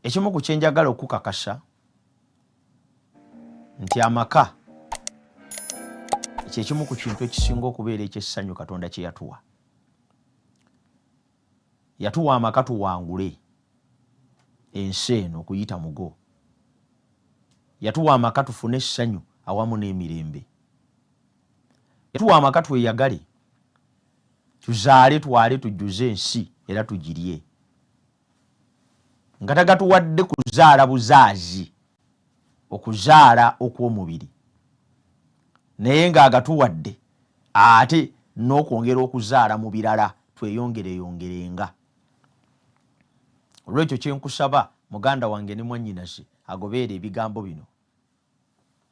Ekimu ku kyenjagala okukakasa nti amaka kyekimu ku kintu ekisinga okubeera ekyessanyu Katonda kye yatuwa. Yatuwa amaka tuwangule ensi eno okuyita mugo. Yatuwa amaka tufune essanyu awamu n'emirembe. Yatuwa amaka tweyagale, tuzaale twale tujjuze ensi era tugirye. Nga tagatuwadde kuzaala buzaazi, okuzaala okw'omubiri, naye ng'agatuwadde ate n'okwongera okuzaala mu birala tweyongereyongerenga. Olwekyo kyenkusaba muganda wange ne mwannyinaze agobeera ebigambo bino,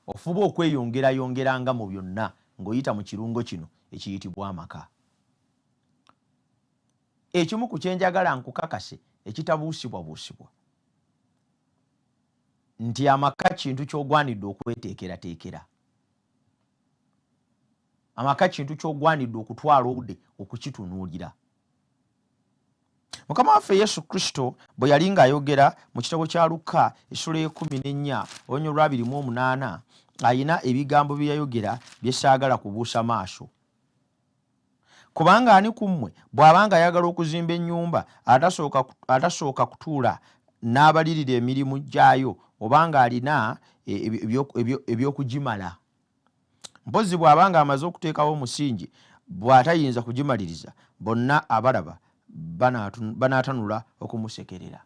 ofuba okweyongerayongeranga mu byonna ng'oyita mu kirungo kino ekiyitibwa amaka. Ekimu ku kyenjagala nkukakase ekitabuusibwabuusibwa nti amaka kintu ky'ogwanidde okweteekerateekera. Amaka kintu ky'ogwanidde okutwala obudde okukitunuulira. Mukama waffe Yesu Kristo bwe yali ng'ayogera mu kitabo kya Luka essula y'e14 olunyo lwa 28 ayina ebigambo bye yayogera bye saagala kubuusa maaso. Kubanga ani ku mmwe bw'abanga ayagala okuzimba ennyumba atasooka kutuula n'abalirira emirimu gyayo obanga alina ebyokugimala. Mpozi bw'abanga amaze okuteekawo omusingi bw'atayinza kugimaliriza, bonna abalaba banaatanula okumusekerera.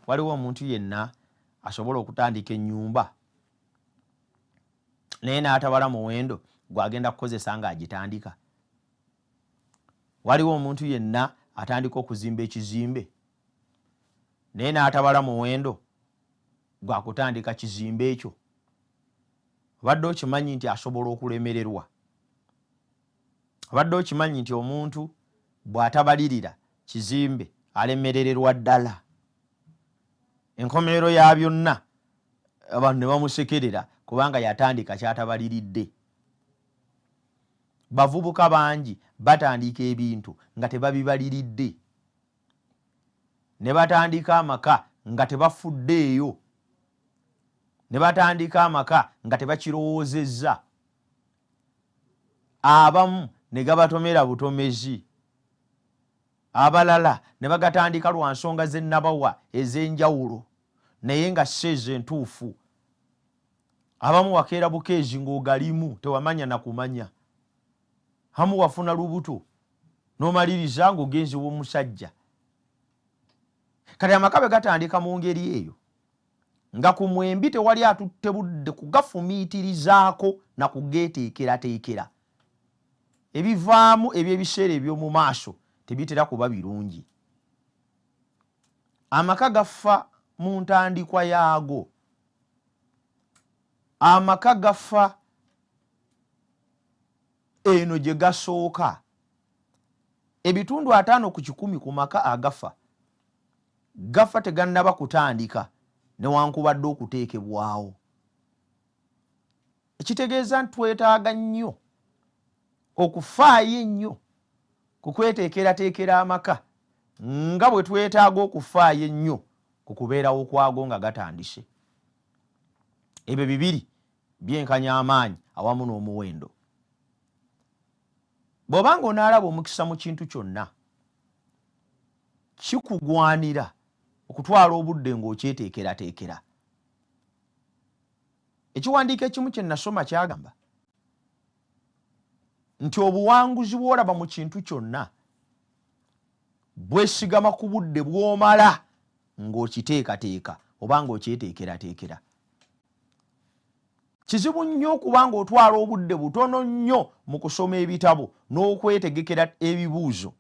Waliwo omuntu yenna asobola okutandika ennyumba naye n'atabala muwendo gw'agenda kukozesa ng'agitandika? Waliwo omuntu yenna atandika okuzimba ekizimbe naye n'atabala muwendo gwa kutandika kizimbe ekyo? Obadde okimanyi nti asobola okulemererwa? Obadde okimanyi nti omuntu bw'atabalirira kizimbe alemerererwa ddala? Enkomerero ya byonna abantu ne bamusekerera kubanga yatandika ky'atabaliridde. Bavubuka bangi batandika ebintu nga tebabibaliridde, ne batandika amaka nga tebafuddeeyo, ne batandika amaka nga tebakirowoozezza. Abamu ne gabatomera butomezi, abalala ne bagatandika lwa nsonga z'ennabawa ez'enjawulo naye nga si ez'entuufu. Abamu wakeera bukeezi ng'ogalimu tewamanya na kumanya. Hamu wafuna lubuto n'omaliriza ng'ogenzi w'omusajja. Kati amaka bwe gatandika mu ngeri eyo nga ku mwembi tewali atutte budde kugafumiitirizaako na kugeeteekerateekera, ebivaamu eby'ebiseera eby'omu maaso tebitera kuba birungi. Amaka gafa mu ntandikwa yaago. Amaka gafa eno gye gasooka. Ebitundu 5 ku 100 ku maka agafa gafa tegannaba kutandika newankubadde okuteekebwawo. Ekitegeeza nti twetaaga nnyo okufaayo ennyo ku kweteekerateekera amaka nga bwe twetaaga okufaayo ennyo ku kubeerawo kwago nga gatandise. Ebyo bibiri byenkanya amaanyi awamu n'omuwendo. Bw'obanga onaalaba omukisa mu kintu kyonna, kikugwanira okutwala obudde ng'okyeteekerateekera. Ekiwandiiko ekimu kye nasoma kyagamba nti obuwanguzi bw'olaba mu kintu kyonna bwesigama ku budde bw'omala ng'okiteekateeka oba ng'okyeteekerateekera. Kizibu nnyo okubanga otwala obudde butono nnyo mu kusoma ebitabo n'okwetegekera ebibuuzo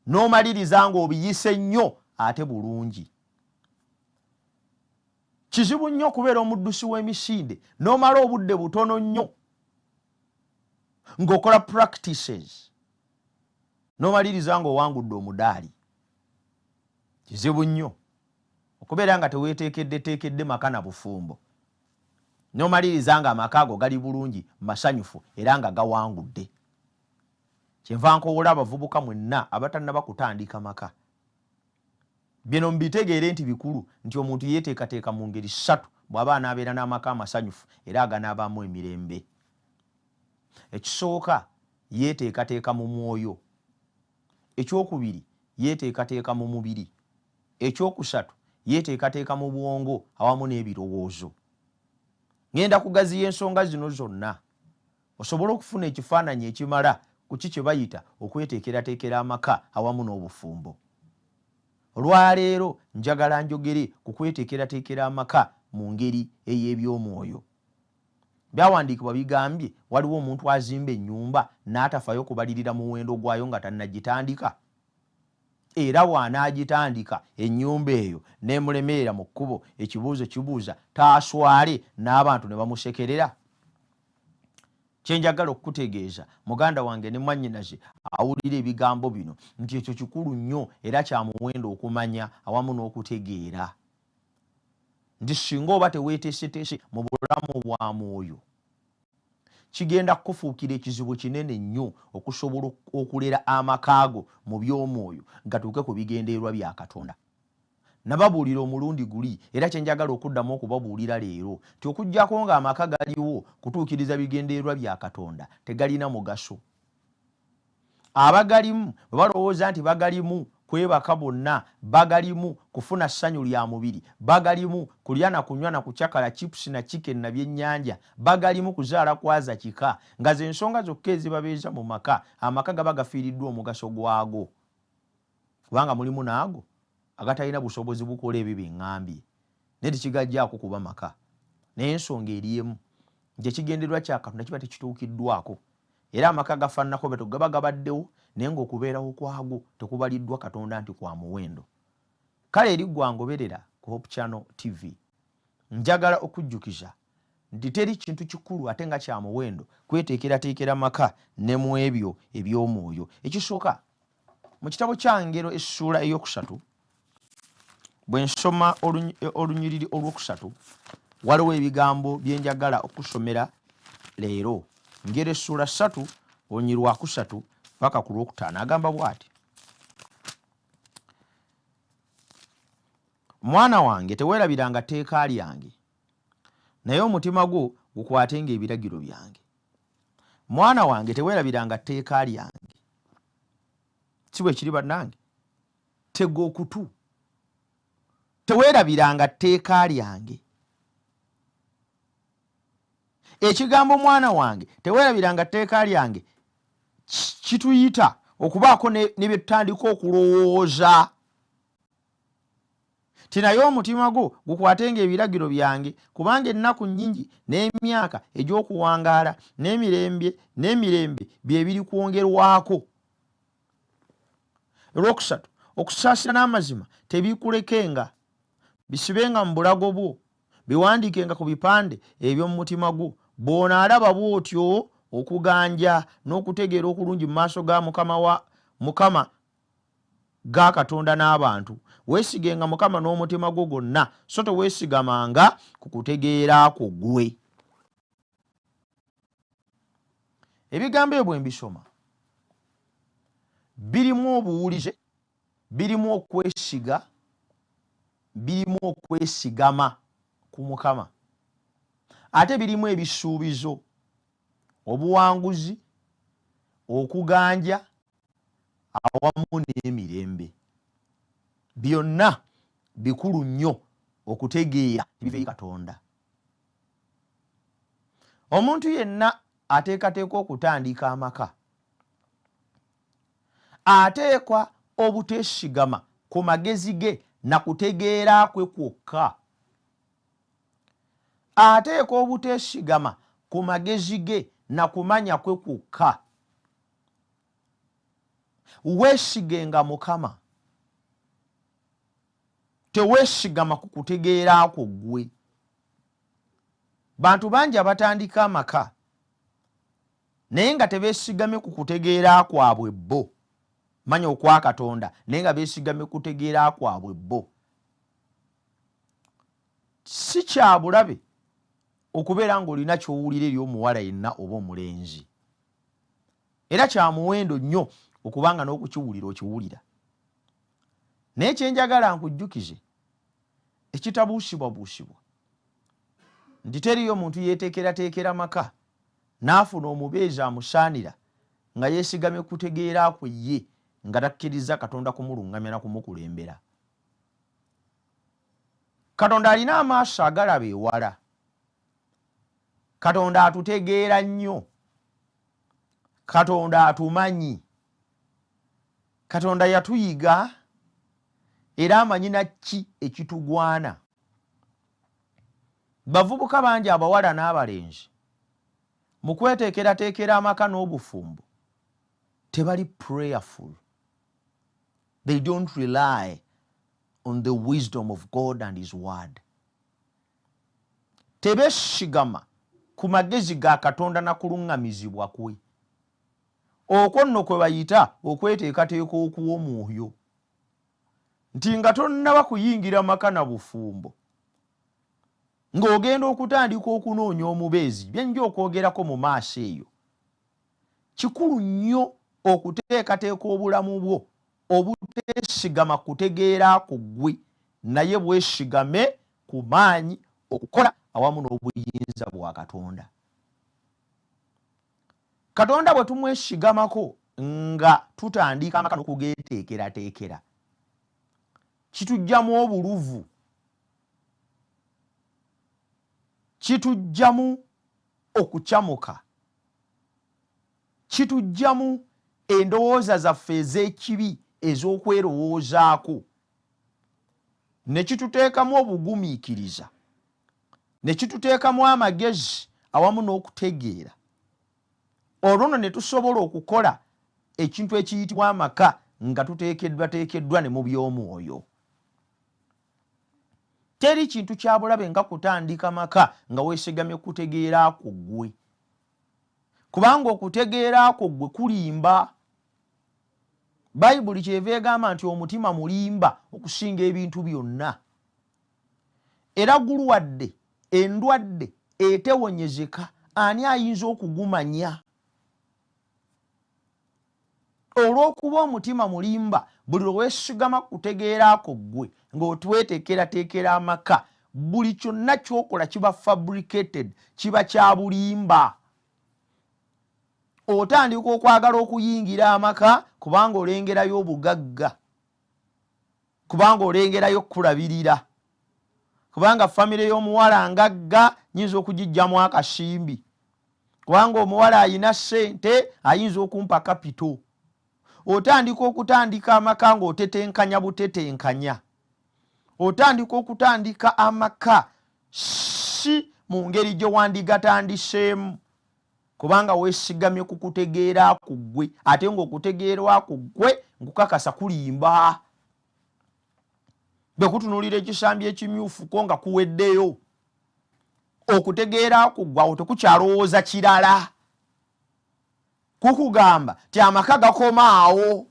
n'omaliriza ng'obiyise nnyo ate bulungi. Kizibu nnyo okubeera omuddusi w'emisinde n'omala obudde butono nnyo ng'okola practices n'omaliriza ng'owangudde omudaali. Kizibu nnyo okubeera nga teweeteekeddeteekedde maka na bufumbo n'omaliriza nga amaka ago gali bulungi, masanyufu era nga gawangudde. Kyenva nkowoola abavubuka mwenna abatannaba kutandika maka, bino mbitegeere nti bikulu nti omuntu yeteekateeka mu ngeri 3 bw'aba anaabeera n'amaka amasanyufu era aganaabaamu emirembe. Ekisooka yeteekateeka mu mwoyo, ekyokubiri yeteekateeka mu mubiri, ekyokusatu yeteekateeka mu bwongo awamu n'ebirowoozo. Ngenda kugaziya ensonga zino zonna osobola okufuna ekifaananyi ekimala ku kye bayita okweteekerateekera amaka awamu n'obufumbo. Olwaleero njagala njogere ku kweteekerateekera amaka mu ngeri ey'ebyomwoyo. Byawandiikibwa bigambye waliwo omuntu azimba ennyumba n'atafayo kubalirira muwendo gwayo nga tannagitandika. Era bw'anaagitandika ennyumba eyo n'emulemerera mu kkubo, ekibuuzo kibuuza taaswale n'abantu ne bamusekerera. Kyenjagala okukutegeeza muganda wange ne mwannyinaze awulira ebigambo bino nti ekyo kikulu nnyo era kya muwendo okumanya awamu n'okutegeera nti singa oba teweeteeseteese mu bulamu bwa mwoyo kigenda kufuukira ekizibu kinene nnyo okusobola okulera amakaago mu by'omwoyo gatuuke ku bigendeerwa bya Katonda. Nababuulira omulundi guli era kyenjagala okuddamu okubabuulira leero ti okuggyako ng'amaka galiwo kutuukiriza bigendeerwa bya Katonda tegalina mugaso. Abagalimu bwe balowooza nti bagalimu kwebaka bonna, bagalimu kufuna ssanyu lya mubiri, bagalimu kulya na kunywa na kucakala chips na chicken na byennyanja, bagalimu kuzaala kwaza kika nga ze nsonga zokka ezibabeeza mu maka, amaka gaba gafiiriddwa omugaso gwago kubanga mulimu naago agatalina busobozi bukola ebyo bye ŋŋambye naye tekigajjaako kuba maka. Naye ensonga eriemu nti ekigendererwa kya Katonda kiba tekituukiddwako era amaka gafaananako bwe gaba gabaddewo naye ng'okubeerawo kwago tekubaliddwa Katonda nti kwa muwendo. Kale eri gwangoberera ku Hope Channel TV njagala okujjukiza nti teri kintu kikulu ate nga kya muwendo kweteekerateekera maka ne mu ebyo eby'omwoyo. Ekisooka mu kitabo kya Ngero essuula ey'okusatu bwe nsoma olunyiriri olwokusatu waliwo ebigambo bye njagala okusomera leero. Ngero essuula 3 olunyiriri lwa 3 paka ku lwokutaano agamba bw'ati: Mwana wange teweerabiranga tteeka lyange, naye omutima gwo gukwatenga ebiragiro byange. Mwana wange teweerabiranga tteeka lyange. Si bwe kiri bannange? Tega okutu. Teweerabiranga tteeka lyange. Ekigambo mwana wange teweerabiranga tteeka lyange kituyita okubaako ne bye tutandika okulowooza ti naye omutima gwo gukwatenga ebiragiro byange, kubanga ennaku nnyingi n'emyaka egy'okuwangaala n'emirembe bye biri kwongerwako. Olwokusatu, okusaasira n'amazima tebikulekenga, bisibenga mu bulago bwo, biwandiikenga ku bipande eby'omu mutima gwo, bw'onaalaba bw'otyo okuganja n'okutegeera okulungi mu maaso ga Mukama ga Katonda n'abantu. Weesigenga Mukama n'omutima gwo gwonna, so teweesigamanga ku kutegeera kwo ggwe. Ebigambo ebyo bwe mbisoma birimu obuwulize, birimu okwesiga, birimu okwesigama ku Mukama, ate birimu ebisuubizo, obuwanguzi, okuganja awamu n'emirembe. Byonna bikulu nnyo okutegeera ebiva eri Katonda. Omuntu yenna ateekateeka okutandika amaka ateekwa obuteesigama ku magezi ge na kutegeera kwe kwokka. Ateekwa obuteesigama ku magezi ge na kumanya kwe kwokka. Weesigenga Mukama, teweesigama ku kutegeera kwo ggwe. Bantu bangi abatandika amaka naye nga tebeesigamye ku kutegeera kwabwe bo, manya okwa Katonda, naye nga beesigamye ku kutegeera kwabwe bo. Si kya bulabe okubeera ng'olina ky'owulira eri omuwala yenna oba omulenzi, era kya muwendo nnyo okubanga n'okukiwulira okiwulira. naye kyenjagala nkujjukize ekitabuusibwabuusibwa nti teriyo omuntu yeeteekerateekera maka n'afuna omubeezi amusaanira nga yeesigamye kutegeera kwe ye nga takkiriza Katonda kumulungamya na kumukulembera. Katonda alina amaaso agalaba ewala. Katonda atutegeera nnyo. Katonda atumanyi. Katonda yatuyiga era amanyi na ki ekitugwana. Bavubuka bangi abawala n'abalenzi mu kweteekerateekera amaka n'obufumbo tebali prayerful. They don't rely on the wisdom of God and His word. Tebeshigama ku magezi ga Katonda na kulungamizibwa kwe. Okwo nno kwe bayita okweteekateeka okw'omwoyo. Nti nga tonnaba kuyingira maka na bufumbo ng'ogenda okutandika okunoonya omubeezi byenja okwogerako mu maaso eyo. Kikulu nnyo okuteekateeka obulamu bwo obuteesigama kutegeera ku ggwe naye bwesigame ku maanyi okukola awamu n'obuyinza bwa Katonda. Katonda bwe tumwesigamako nga tutandika amaka n'okugeeteekerateekera kitujjamu obuluvu, kitujjamu okukyamuka, kitujjamu endowooza zaffe ez'ekibi ez'okwerowoozaako, ne kituteekamu obugumiikiriza, ne kituteekamu amagezi awamu n'okutegeera. Olwo nno ne tusobola okukola ekintu ekiyitibwa amaka nga tuteekeddwateekeddwa ne mu by'omwoyo. Teri kintu kya bulabe nga kutandika maka nga weesigamye kutegeera ku ggwe. Kubanga okutegeera kwo ggwe kulimba. Bayibuli kyeva egamba nti omutima mulimba okusinga ebintu byonna. Era gulwadde endwadde etewonyezeka ani ayinza okugumanya? Olw'okuba omutima mulimba buli lwe weesigama kutegeera kwo ggwe ng'otweteekerateekera amaka buli kyonna ky'okola kiba fabricated, kiba kya bulimba. Otandika okwagala okuyingira amaka kubanga olengerayo obugagga, kubanga olengerayo kulabirira, kubanga famire y'omuwala ngagga nyinza okugijjamu akasimbi, kubanga omuwala ayina ssente ayinza okumpa kapito. Otandika okutandika amaka ng'otetenkanya butetenkanya. Otandika okutandika amaka si mu ngeri gye wandigatandiseemu kubanga weesigamye ku kutegeera ku ggwe, ate ng'okutegeerwa ku ggwe nkukakasa kulimba. Bwe kutunuulira ekisambi ekimyufu ko nga kuweddeyo, okutegeera ku ggwe awo tekukyalowooza kirala. Kukugamba ti amaka gakoma awo.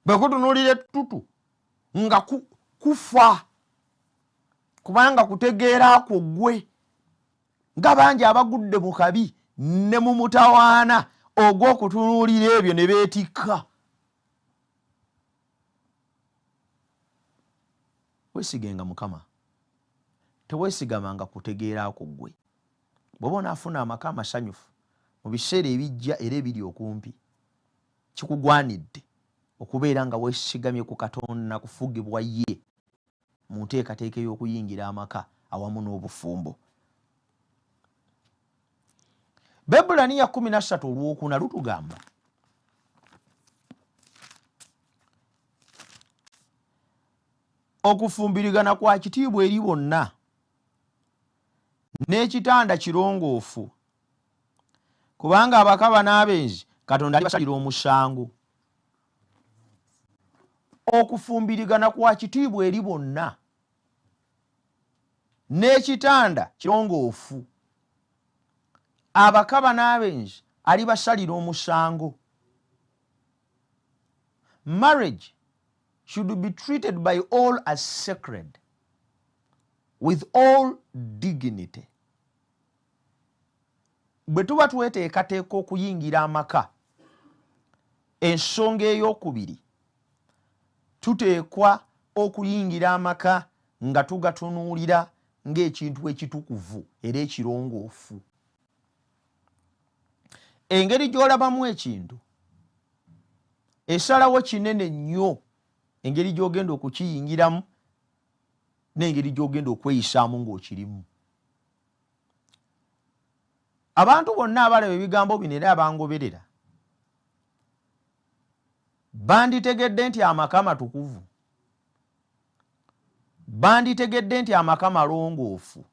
Bwe kutunuulira ettutu nga kufa kubanga kutegeera ku ggwe. Nga bangi abagudde mu kabi ne mu mutawaana ogw'okutunuulira ebyo ne beetikka. Weesigenga Mukama, teweesigamanga kutegeera ku ggwe. Bw'oba onaafuna amaka amasanyufu mu biseera ebijja era ebiri okumpi, kikugwanidde okubeera nga weesigamye ku Katonda na kufugibwa ye mu nteekateeka y'okuyingira amaka awamu n'obufumbo. Bebulaniya 13:4 lutugamba okufumbirigana kwa kitiibwa eri bonna n'ekitanda kirongoofu kubanga abakaba n'abenzi Katonda alibasalira omusango. Okufumbirigana kwa kitiibwa eri bonna n'ekitanda kirongoofu abakaba n'abenzi alibasalira omusango. Marriage should be treated by all as sacred with all dignity. Bwe tuba tweteekateeka okuyingira amaka, ensonga ey'okubiri tuteekwa okuyingira amaka nga tugatunuulira ng'ekintu ekitukuvu era ekirongoofu. Engeri gy'olabamu ekintu esalawo kinene nnyo, engeri gy'ogenda okukiyingiramu n'engeri gy'ogenda okweyisaamu ng'okirimu. Abantu bonna abalaba ebigambo bino era abangoberera banditegedde nti amaka matukuvu, banditegedde nti amaka malongoofu,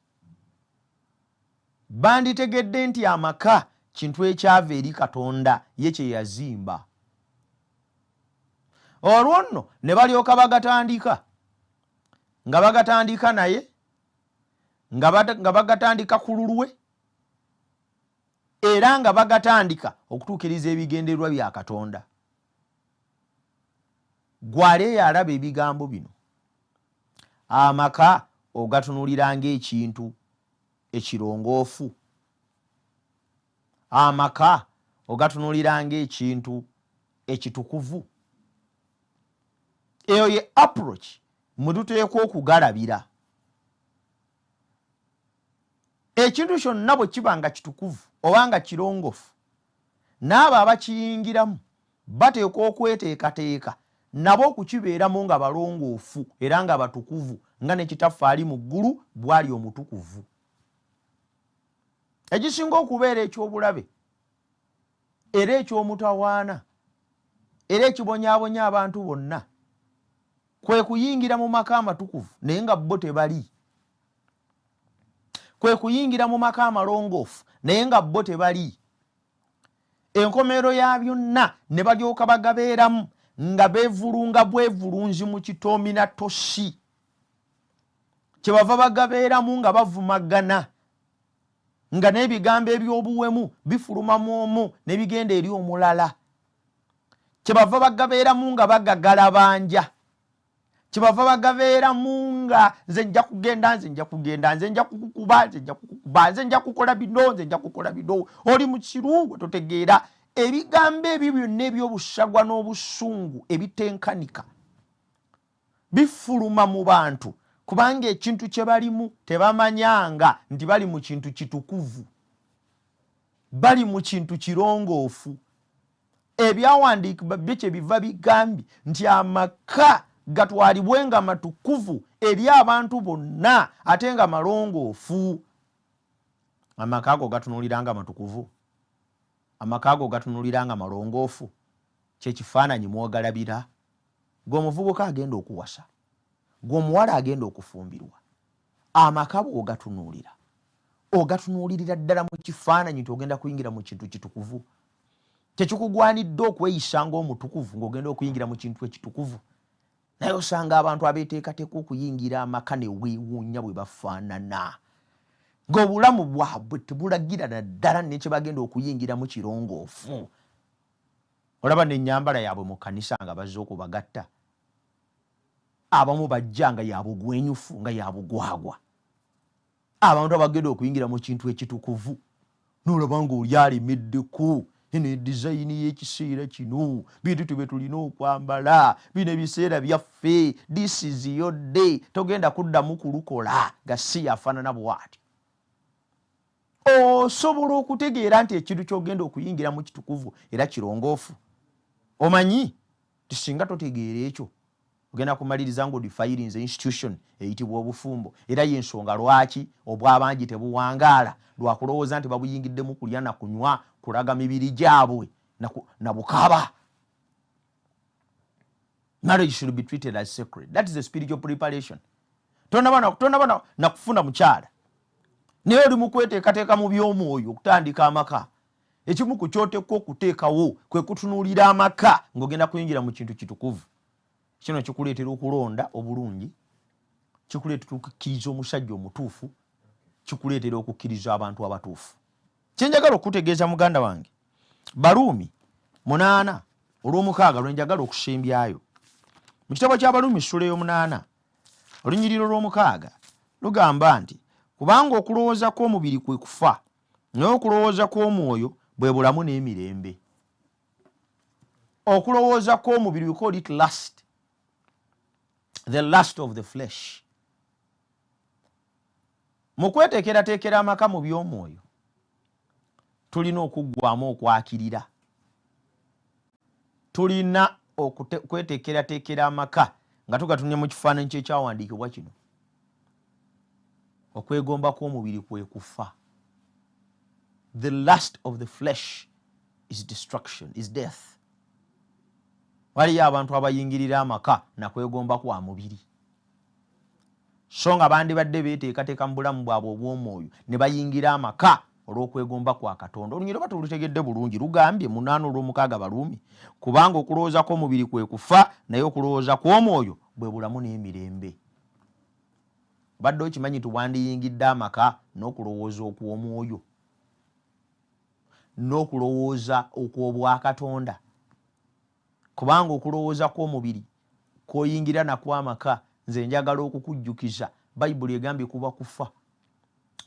banditegedde nti amaka kintu ekyava eri Katonda ye kye yazimba. Olwo nno ne balyoka bagatandika nga bagatandika naye nga bagatandika ku lulwe era nga bagatandika okutuukiriza ebigendererwa bya Katonda. Gwali yalaba ebigambo bino, amaka ogatunuulira ng'ekintu ekirongoofu, amaka ogatunuulira ng'ekintu ekitukuvu. Eyo ye approach mwe tuteekwa okugalabira. Ekintu kyonna bwe kiba nga kitukuvu oba nga kirongoofu, n'abo abakiyingiramu bateekwa okweteekateeka nabo okukibeeramu nga balongoofu era nga batukuvu nga ne Kitaffe ali mu ggulu bw'ali omutukuvu. Ekisinga okubeera eky'obulabe era eky'omutawaana era ekibonyaabonya abantu bonna kwe kuyingira mu maka amatukuvu naye nga bo tebali, kwe kuyingira mu maka amalongoofu naye nga bo tebali. Enkomerero ya byonna ne balyoka bagabeeramu nga beevulunga bwevulunzi mu kitoomi na tosi, kyebava bagabeeramu nga bavumagana, nga n'ebigambo eby'obuwemu bifulumamu omu ne bigenda eri omulala. Kyebava bagabeeramu nga bagagalabanja, kyebava bagabeeramu nga nze nja kugenda, nze nja kugenda, nze nja kukukuba, nze nja kukukuba, nze nja kukola bino, nze nja kukola bino. Oli mu kiru totegeera ebigambo ebyo byonna eby'obusagwa n'obusungu ebitenkanika bifuluma mu bantu kubanga ekintu kye balimu tebamanyanga nti bali mu kintu kitukuvu, bali mu kintu kirongoofu. Ebyawandiikibwa byo kye biva bigambye nti amaka gatwalibwenga matukuvu eri abantu bonna ate nga malongoofu. Amaka ago gatunuuliranga matukuvu, amaka ago gatunuuliranga malongoofu, kyekifaananyi mwogalabira. Gwe omuvubuka agenda okuwasa, gwe omuwala agenda okufumbirwa, amaka bw'ogatunuulira ogatunuulirira ddala mu kifaananyi nti ogenda kuyingira mu kintu kitukuvu. Tekikugwanidde okweyisa ng'omutukuvu ng'ogenda okuyingira mu kintu ekitukuvu. Naye osanga abantu abeeteekateeka okuyingira amaka ne weewuunya bwe bafaanana, ng'obulamu bwabwe tebulagira naddala nekye bagenda okuyingiramu kirongoofu. Olaba n'ennyambala yaabwe mu kkanisa nga bazze okubagatta, abamu bajja nga yabugwenyufu nga yabugwagwa. Abantu abagenda okuyingira mu kintu ekitukuvu n'olaba ng'oli alemeddeko eno edizayini y'ekiseera kino, bintu tube tulina okwambala, bino ebiseera byaffe, this is your day, togenda kuddamu kulukola nga si yafaanana bw'ati. Osobola okutegeera nti ekintu ky'ogenda okuyingira mu kitukuvu era kirongoofu. Omanyi tisinga totegeera ekyo ogenda kumaliriza ng'odifayirinze institution eyitibwa obufumbo, era y'ensonga lwaki obw'abangi tebuwangaala, lwakulowooza nti babuyingiddemu kulya na kunywa, kulaga mibiri gyabwe na bukaba. Marriage should be treated as sacred. That is a spiritual preparation. Tonaba na kufuna mukyala naye oli mu kweteekateeka mu by'omwoyo okutandika amaka. Ekimu ku kyotekwa okuteekawo kwe kutunuulira amaka ng'ogenda kuyingira mu kintu kitukuvu. Kino kikuleetera okulonda obulungi, kikuleetera okukkiriza omusajja omutuufu, kikuleetera okukkiriza abantu abatuufu. Kyenjagala okutegeeza muganda wange, Baluumi 8 olw'omukaaga lwe njagala okusembyayo. Mu kitabo kya Baluumi ssula ey'omunaana olunyiriro lw'omukaaga lugamba nti kubanga okulowooza kw'omubiri kwe kufa, naye okulowooza kw'omwoyo bwe bulamu n'emirembe. Okulowooza kw'omubiri we call it lust. the lust of the flesh. Mu kweteekerateekera amaka mu by'omwoyo tulina okuggwamu okwakirira. Tulina okweteekerateekera amaka nga tugatumye mu kifaananyi ky'ekyawandiikibwa kino. Okwegomba kw'omubiri kwe kufa. The lust of the flesh is destruction, is death. Waliyo abantu abayingirira amaka na kwegomba kwa mubiri. So nga bandibadde beeteekateeka mu bulamu bwabwe obw'omwoyo ne bayingira amaka olw'okwegomba kwa Katonda. Olunyiro bati olutegedde bulungi lugambye 8:6 Baruumi, kubanga okulowooza kw'omubiri kwe kufa naye okulowooza kw'omwoyo bwe bulamu n'emirembe. Badde okimanyi tubandiyingidde amaka n'okulowooza okw'omwoyo n'okulowooza okw'obwa Katonda, kubanga okulowooza kw'omubiri koyingira nakw'amaka nze njagala okukujjukiza Bayibuli egambye kuba kufa.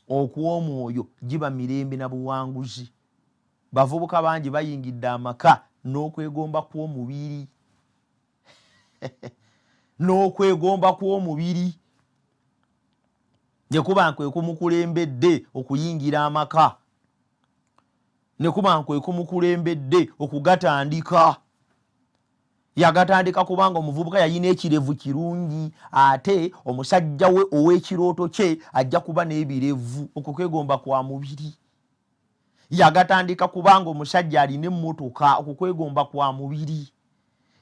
Okw'omwoyo giba mirembe na buwanguzi. Bavubuka bangi bayingidde amaka n'okwegomba kw'omubiri n'okwegomba kw'omubiri ne kuba nkwe kumukulembedde okuyingira amaka, ne kuba nkwe kumukulembedde okugatandika. Yagatandika kubanga omuvubuka yalina ekirevu kirungi, ate omusajja we ow'ekirooto kye ajja kuba n'ebirevu. Okwo kwegomba kwa mubiri. Yagatandika kubanga omusajja alina emmotoka. Okwo kwegomba kwa mubiri.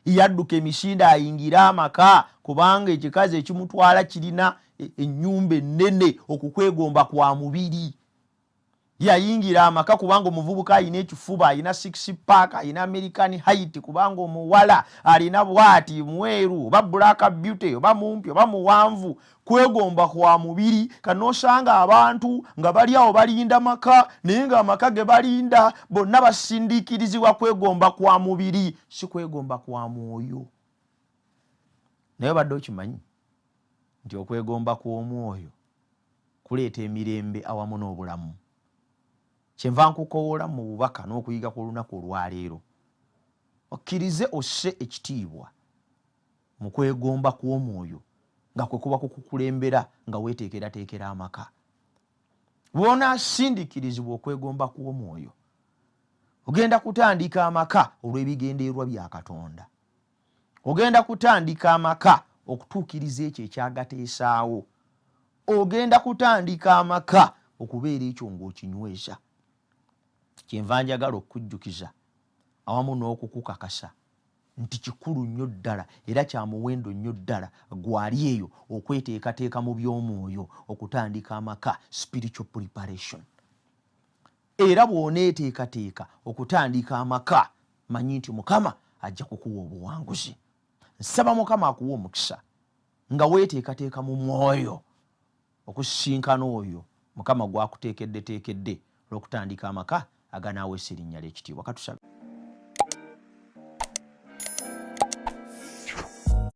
Yadduka emisinde ayingira amaka kubanga ekikazi ekimutwala kirina ennyumba ennene. Okwo kwegomba kwa mubiri. Yayingira amaka kubanga omuvubuka alina ekifuba, alina 6 pack, alina American height, kubanga omuwala alina bwati mweru oba black beauty oba mumpi oba muwanvu. Kwegomba kwa mubiri. Kanosanga abantu nga bali awo balinda maka naye nga amaka ge balinda bonna basindiikirizibwa kwegomba kwa mubiri, si kwegomba kwa mwoyo. Naye badde okimanyi nti okwegomba kw'omwoyo kuleeta emirembe awamu n'obulamu. Kyenva nkukowoola mu bubaka n'okuyiga ku lunaku olwaleero, okkirize osse ekitiibwa mu kwegomba kw'omwoyo nga kwe kuba kukukulembera nga weeteekerateekera amaka. Bw'onaasindiikirizibwa okwegomba kw'omwoyo ogenda kutandika amaka olw'ebigendererwa bya Katonda. Ogenda kutandika amaka okutuukiriza ekyo ekyagateesaawo. Ogenda kutandika amaka okubeera ekyo ng'okinyweza. Kyenva njagala okujjukiza awamu n'okukukakasa nti kikulu nnyo ddala era kya muwendo nnyo ddala gwali eyo okweteekateeka mu by'omwoyo okutandika amaka, spiritual preparation. Era bw'oneeteekateeka okutandika amaka, manyi nti Mukama ajja kukuwa obuwanguzi. Nsaba Mukama akuwa omukisa nga weeteekateeka mu mwoyo okusinkana oyo Mukama gwakuteekeddeteekedde olw'okutandika amaka aganaaweesa erinnya ly'ekitiibwa. Katusabe.